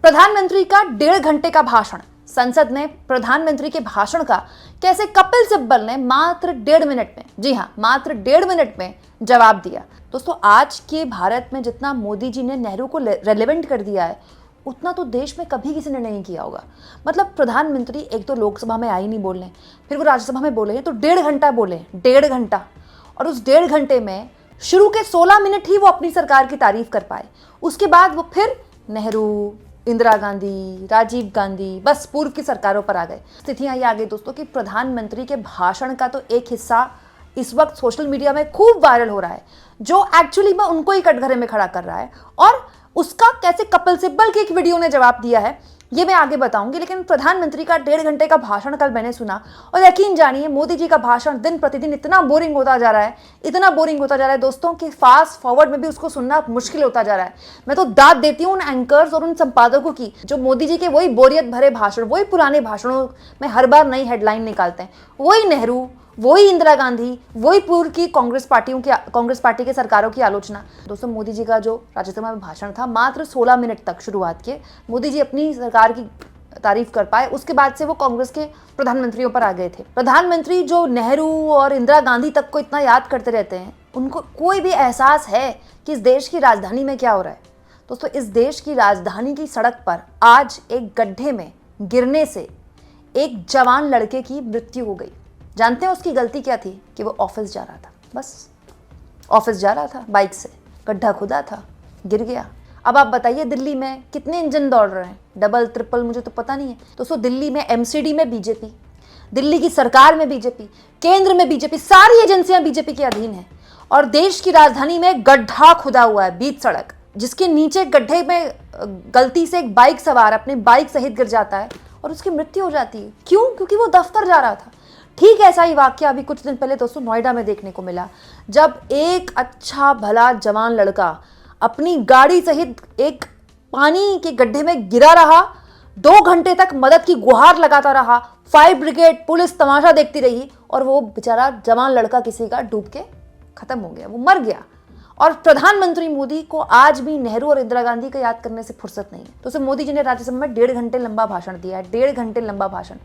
प्रधानमंत्री का 1.5 घंटे का भाषण। संसद ने प्रधानमंत्री के भाषण का कैसे कपिल सिब्बल ने मात्र 1.5 मिनट में, जी हाँ, मात्र 1.5 मिनट में जवाब दिया। दोस्तों, आज के भारत में जितना मोदी जी ने नेहरू को रेलेवेंट कर दिया है, उतना तो देश में कभी किसी ने नहीं किया होगा। मतलब प्रधानमंत्री एक तो लोकसभा में आई नहीं बोलने, फिर वो राज्यसभा में बोले तो 1.5 घंटा बोले, 1.5 घंटा। और उस 1.5 घंटे में शुरू के 16 मिनट ही वो अपनी सरकार की तारीफ कर पाए। उसके बाद वो फिर नेहरू, इंदिरा गांधी, राजीव गांधी, बस पूर्व की सरकारों पर आ गए। स्थितियां ये आ गई दोस्तों कि प्रधानमंत्री के भाषण का तो एक हिस्सा इस वक्त सोशल मीडिया में खूब वायरल हो रहा है, जो एक्चुअली में उनको ही कटघरे में खड़ा कर रहा है। और उसका कैसे कपिल सिब्बल की एक वीडियो ने जवाब दिया है, ये मैं आगे बताऊंगी। लेकिन प्रधानमंत्री का 1.5 घंटे का भाषण कल मैंने सुना, और यकीन जानिए मोदी जी का भाषण दिन प्रतिदिन इतना बोरिंग होता जा रहा है, इतना बोरिंग होता जा रहा है दोस्तों कि फास्ट फॉरवर्ड में भी उसको सुनना मुश्किल होता जा रहा है। मैं तो दाद देती हूँ उन एंकर्स और उन संपादकों की जो मोदी जी के वही बोरियत भरे भाषण, वही पुराने भाषणों में हर बार नई हेडलाइन निकालते हैं। वही नेहरू, वही इंदिरा गांधी, वही पूर्व की कांग्रेस पार्टी के सरकारों की आलोचना। दोस्तों, मोदी जी का जो राज्यसभा में भाषण था, मात्र 16 मिनट तक शुरुआत के मोदी जी अपनी सरकार की तारीफ कर पाए। उसके बाद से वो कांग्रेस के प्रधानमंत्रियों पर आ गए थे। प्रधानमंत्री जो नेहरू और इंदिरा गांधी तक को इतना याद करते रहते हैं, उनको कोई भी एहसास है कि इस देश की राजधानी में क्या हो रहा है? दोस्तों, इस देश की राजधानी की सड़क पर आज एक गड्ढे में गिरने से एक जवान लड़के की मृत्यु हो गई। जानते हैं उसकी गलती क्या थी? कि वो ऑफिस जा रहा था, बस ऑफिस जा रहा था बाइक से, गड्ढा खुदा था, गिर गया। अब आप बताइए दिल्ली में कितने इंजन दौड़ रहे हैं, डबल ट्रिपल मुझे तो पता नहीं है। दोस्तों, दिल्ली में एमसीडी में बीजेपी, दिल्ली की सरकार में बीजेपी, केंद्र में बीजेपी, सारी एजेंसियां बीजेपी के अधीन है। और देश की राजधानी में गड्ढा खुदा हुआ है बीच सड़क, जिसके नीचे गड्ढे में गलती से एक बाइक सवार अपनी बाइक सहित गिर जाता है और उसकी मृत्यु हो जाती है। क्यों? क्योंकि वो दफ्तर जा रहा था। ठीक ऐसा ही वाक्य अभी कुछ दिन पहले दोस्तों नोएडा में देखने को मिला, जब एक अच्छा भला जवान लड़का अपनी गाड़ी सहित एक पानी के गड्ढे में गिरा रहा, 2 घंटे तक मदद की गुहार लगाता रहा, फायर ब्रिगेड, पुलिस तमाशा देखती रही, और वो बेचारा जवान लड़का किसी का डूब के खत्म हो गया, वो मर गया। और प्रधानमंत्री मोदी को आज भी नेहरू और इंदिरा गांधी को याद करने से फुर्सत नहीं है। तो उसे मोदी जी ने राज्यसभा में 1.5 घंटे लंबा भाषण दिया है, 1.5 घंटे लंबा भाषण।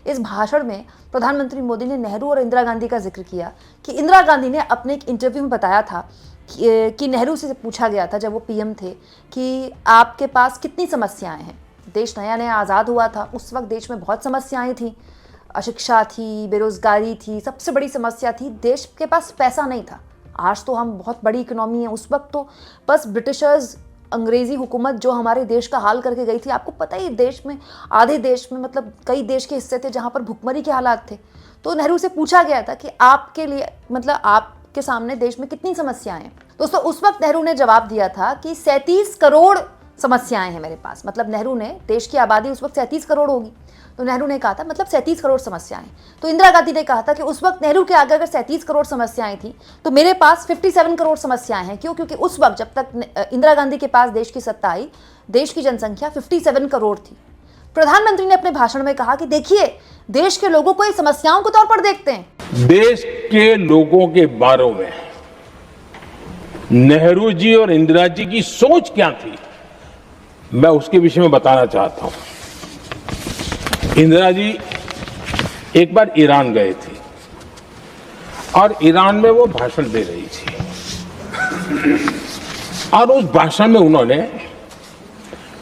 इस भाषण में प्रधानमंत्री मोदी ने नेहरू और इंदिरा गांधी का जिक्र किया कि इंदिरा गांधी ने अपने एक इंटरव्यू में बताया था कि नेहरू से पूछा गया था जब वो पीएम थे कि आपके पास कितनी समस्याएं हैं। देश नया नया आज़ाद हुआ था, उस वक्त देश में बहुत समस्याएं थी, अशिक्षा थी, बेरोजगारी थी, सबसे बड़ी समस्या थी देश के पास पैसा नहीं था। आज तो हम बहुत बड़ी इकोनॉमी है, उस वक्त तो बस ब्रिटिशर्स, अंग्रेजी हुकूमत जो हमारे देश का हाल करके गई थी। आपको पता ही देश में, आधे देश में, मतलब कई देश के हिस्से थे जहाँ पर भुखमरी के हालात थे। तो नेहरू से पूछा गया था कि आपके लिए, मतलब आपके सामने देश में कितनी समस्याएं हैं। दोस्तों, उस वक्त नेहरू ने जवाब दिया था कि 37 करोड़ समस्याएं हैं मेरे पास। मतलब नेहरू ने, देश की आबादी उस वक्त 37 करोड़ होगी, तो नेहरू ने कहा था मतलब 37 करोड़ समस्याएं। तो इंदिरा गांधी ने कहा था कि उस वक्त नेहरू के आगे अगर 37 करोड़ समस्याएं थी तो मेरे पास 57 करोड़ समस्याएं हैं। क्यों? क्योंकि उस वक्त जब तक इंदिरा गांधी के पास देश की सत्ता आई, देश की जनसंख्या 57 करोड़ थी। प्रधानमंत्री ने अपने भाषण में कहा कि देखिए, देश के लोगों को ये समस्याओं के तौर पर देखते हैं। देश के लोगों के बारे में नेहरू जी और इंदिरा जी की सोच क्या थी, मैं उसके विषय में बताना चाहता हूं। इंदिरा जी एक बार ईरान गए थे और ईरान में वो भाषण दे रही थी, और उस भाषण में उन्होंने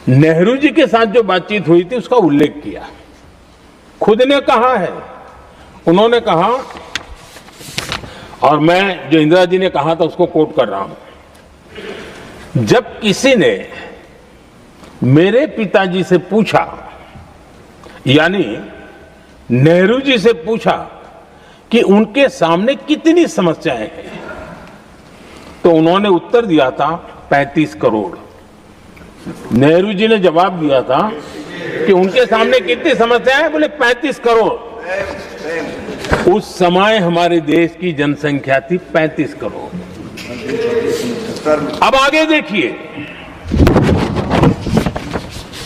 नेहरू जी के साथ जो बातचीत हुई थी उसका उल्लेख किया। खुद ने कहा है, उन्होंने कहा, और मैं जो इंदिरा जी ने कहा था उसको कोट कर रहा हूं, जब किसी ने मेरे पिताजी से पूछा, यानी नेहरू जी से पूछा कि उनके सामने कितनी समस्याएं हैं, तो उन्होंने उत्तर दिया था 35 करोड़। नेहरू जी ने जवाब दिया था कि उनके सामने कितनी समस्याएं हैं, बोले 35 करोड़। उस समय हमारे देश की जनसंख्या थी 35 करोड़। अब आगे देखिए,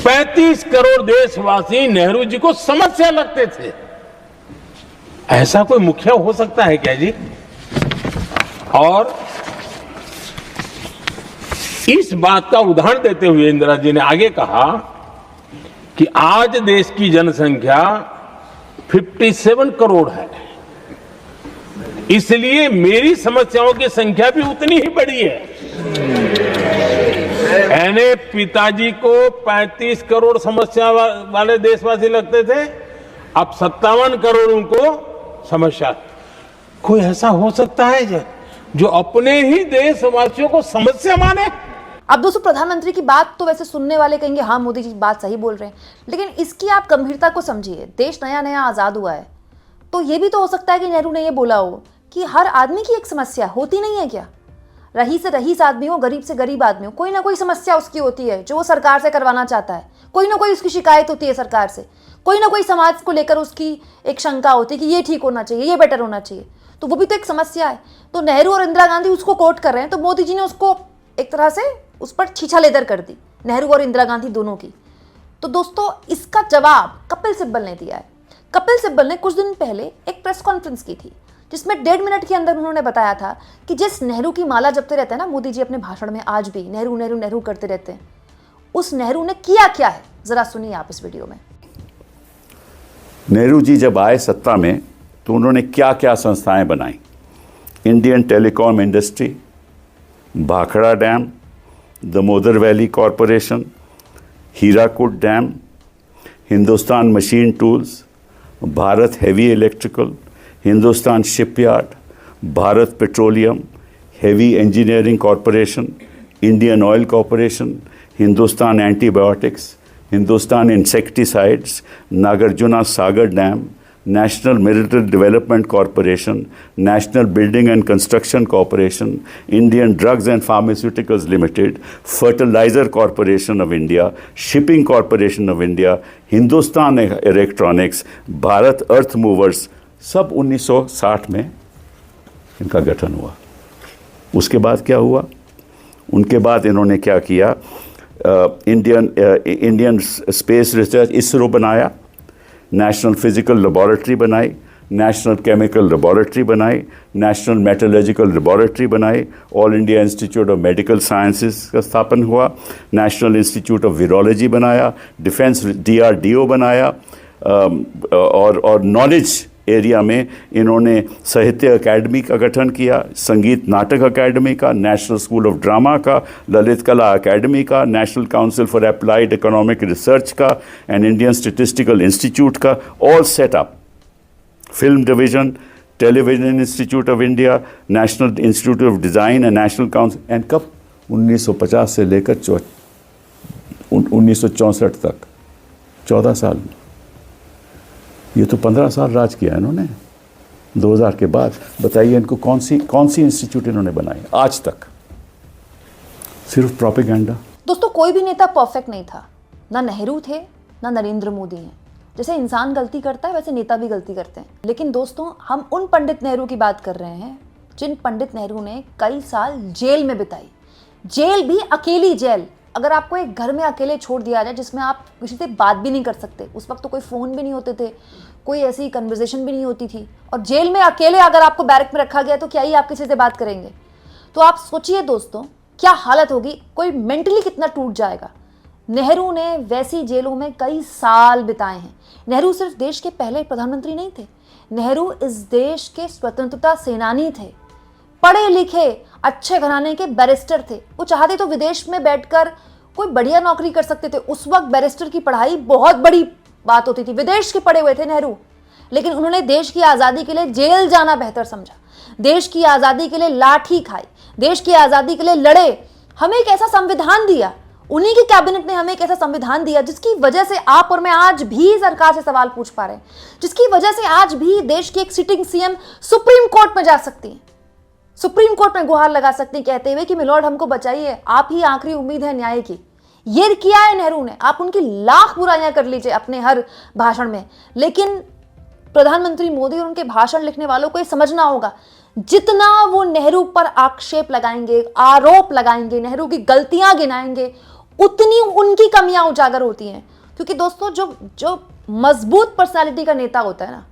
35 करोड़ देशवासी नेहरू जी को समस्या लगते थे। ऐसा कोई मुखिया हो सकता है क्या जी? और इस बात का उदाहरण देते हुए इंदिरा जी ने आगे कहा कि आज देश की जनसंख्या 57 करोड़ है, इसलिए मेरी समस्याओं की संख्या भी उतनी ही बड़ी है। यानी पिताजी को 35 करोड़ समस्या वाले देशवासी लगते थे, अब 57 करोड़ उनको समस्या। कोई ऐसा हो सकता है जो अपने ही देशवासियों को समस्या माने? अब दोस्तों, प्रधानमंत्री की बात तो वैसे सुनने वाले कहेंगे हाँ मोदी जी बात सही बोल रहे हैं, लेकिन इसकी आप गंभीरता को समझिए। देश नया नया आजाद हुआ है, तो ये भी तो हो सकता है कि नेहरू ने ये बोला हो कि हर आदमी की एक समस्या होती नहीं है क्या? रही से रईस आदमी हो, गरीब से गरीब आदमी हो, कोई ना कोई समस्या उसकी होती है जो वो सरकार से करवाना चाहता है। कोई ना कोई उसकी शिकायत होती है सरकार से, कोई ना कोई समाज को लेकर उसकी एक शंका होती है कि ये ठीक होना चाहिए, ये बेटर होना चाहिए, तो वो भी तो एक समस्या है। तो नेहरू और इंदिरा गांधी उसको कोट कर रहे हैं, तो मोदी जी ने उसको एक तरह से उस पर छीछा लेदर कर दी, नेहरू और इंदिरा गांधी दोनों की। तो दोस्तों, इसका जवाब कपिल सिब्बल ने दिया है। कपिल सिब्बल ने कुछ दिन पहले एक प्रेस कॉन्फ्रेंस की थी, जिसमें 1.5 मिनट के अंदर उन्होंने बताया था कि जिस नेहरू की माला जपते रहते हैं ना मोदी जी अपने भाषण में, आज भी नेहरू नेहरू नेहरू करते रहते हैं, उस नेहरू ने किया क्या है, जरा सुनिए आप इस वीडियो में। नेहरू जी जब आए सत्ता में तो उन्होंने क्या क्या संस्थाएं बनाई? Indian Telecom Industry, Bhakra Dam, Damodar Valley Corporation, Hirakud Dam, Hindustan Machine Tools, Bharat Heavy Electrical, Hindustan Shipyard, Bharat Petroleum, Heavy Engineering Corporation, Indian Oil Corporation, Hindustan Antibiotics, Hindustan Insecticides, Nagarjuna Sagar Dam, National Military Development Corporation, National Building and Construction Corporation, Indian Drugs and Pharmaceuticals Limited, Fertilizer Corporation of India, Shipping Corporation of India, Hindustan Electronics, Bharat Earth Movers, सब 1960 में इनका गठन हुआ। उसके बाद क्या हुआ? उनके बाद इन्होंने क्या किया? इंडियन स्पेस रिसर्च इसरो बनाया, नेशनल फिजिकल लेबोरेटरी बनाई, नेशनल केमिकल लेबोरेटरी बनाई, नेशनल मेटलर्जिकल लेबोरेटरी बनाई, all India institute of medical sciences का स्थापन हुआ, नेशनल इंस्टीट्यूट ऑफ वीरोलॉजी बनाया, डिफेंस DRDO बनाया, और नॉलेज एरिया में इन्होंने साहित्य अकेडमी का गठन किया, संगीत नाटक अकेडमी का, नेशनल स्कूल ऑफ ड्रामा का, ललित कला अकेडमी का, national council for applied economic research का, एंड इंडियन स्टैटिस्टिकल इंस्टीट्यूट का, all setup, film division, television institute of India, national institute of design and national council. And कब? 1950 से लेकर 1964 तक, 14 साल। ये तो 15 साल राज किया इन्होंने 2000 के बाद। बताइए इनको कौन सी इंस्टीट्यूट इन्होंने बनाई आज तक? सिर्फ प्रोपेगेंडा। दोस्तों, कोई भी नेता परफेक्ट नहीं था, ना नेहरू थे ना नरेंद्र मोदी हैं। जैसे इंसान गलती करता है वैसे नेता भी गलती करते हैं। लेकिन दोस्तों, हम उन पंडित नेहरू की बात कर रहे हैं जिन पंडित नेहरू ने कई साल जेल में बिताई, जेल भी अकेली जेल। अगर आपको एक घर में अकेले छोड़ दिया जाए जिसमें आप किसी से बात भी नहीं कर सकते, उस वक्त तो कोई फ़ोन भी नहीं होते थे, कोई ऐसी कन्वर्सेशन भी नहीं होती थी, और जेल में अकेले अगर आपको बैरक में रखा गया तो क्या ही आप किसी से बात करेंगे? तो आप सोचिए दोस्तों, क्या हालत होगी, कोई मेंटली कितना टूट जाएगा। नेहरू ने वैसी जेलों में कई साल बिताए हैं। नेहरू सिर्फ देश के पहले प्रधानमंत्री नहीं थे, नेहरू इस देश के स्वतंत्रता सेनानी थे, पढ़े लिखे अच्छे घराने के बैरिस्टर थे। वो चाहते तो विदेश में बैठकर कोई बढ़िया नौकरी कर सकते थे। उस वक्त बैरिस्टर की पढ़ाई बहुत बड़ी बात होती थी, विदेश के पढ़े हुए थे नेहरू, लेकिन उन्होंने देश की आज़ादी के लिए जेल जाना बेहतर समझा, देश की आज़ादी के लिए लाठी खाई, देश की आज़ादी के लिए लड़े। हमें एक ऐसा संविधान दिया, उन्हीं की कैबिनेट ने हमें एक ऐसा संविधान दिया जिसकी वजह से आप और मैं आज भी सरकार से सवाल पूछ पा रहे हैं, जिसकी वजह से आज भी देश की एक सिटिंग सीएम सुप्रीम कोर्ट में जा सकती है, सुप्रीम कोर्ट में गुहार लगा सकते हैं कहते हुए कि मिलॉर्ड हमको बचाइए, आप ही आखिरी उम्मीद है न्याय की। ये किया है नेहरू ने। आप उनकी लाख बुराइयां कर लीजिए अपने हर भाषण में, लेकिन प्रधानमंत्री मोदी और उनके भाषण लिखने वालों को ये समझना होगा, जितना वो नेहरू पर आक्षेप लगाएंगे, आरोप लगाएंगे, नेहरू की गलतियां गिनाएंगे, उतनी उनकी कमियां उजागर होती हैं। क्योंकि दोस्तों, जो मजबूत पर्सनालिटी का नेता होता है ना,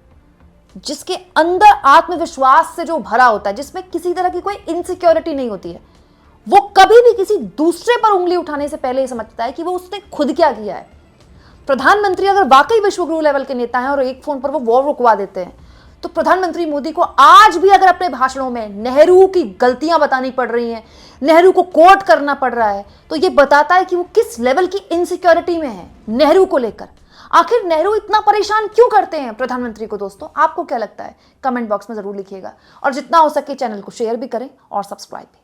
जिसके अंदर आत्मविश्वास से जो भरा होता है, जिसमें किसी तरह की कोई इनसिक्योरिटी नहीं होती है, वो कभी भी किसी दूसरे पर उंगली उठाने से पहले ये समझता है कि वो उसने खुद क्या किया है। प्रधानमंत्री अगर वाकई विश्वगुरु लेवल के नेता हैं और एक फोन पर वो वॉर रुकवा देते हैं, तो प्रधानमंत्री मोदी को आज भी अगर अपने भाषणों में नेहरू की गलतियां बतानी पड़ रही हैं, नेहरू को कोट करना पड़ रहा है, तो ये बताता है कि वो किस लेवल की इनसिक्योरिटी में है नेहरू को लेकर। आखिर नेहरू इतना परेशान क्यों करते हैं प्रधानमंत्री को? दोस्तों, आपको क्या लगता है? कमेंट बॉक्स में जरूर लिखिएगा और जितना हो सके चैनल को शेयर भी करें और सब्सक्राइब भी।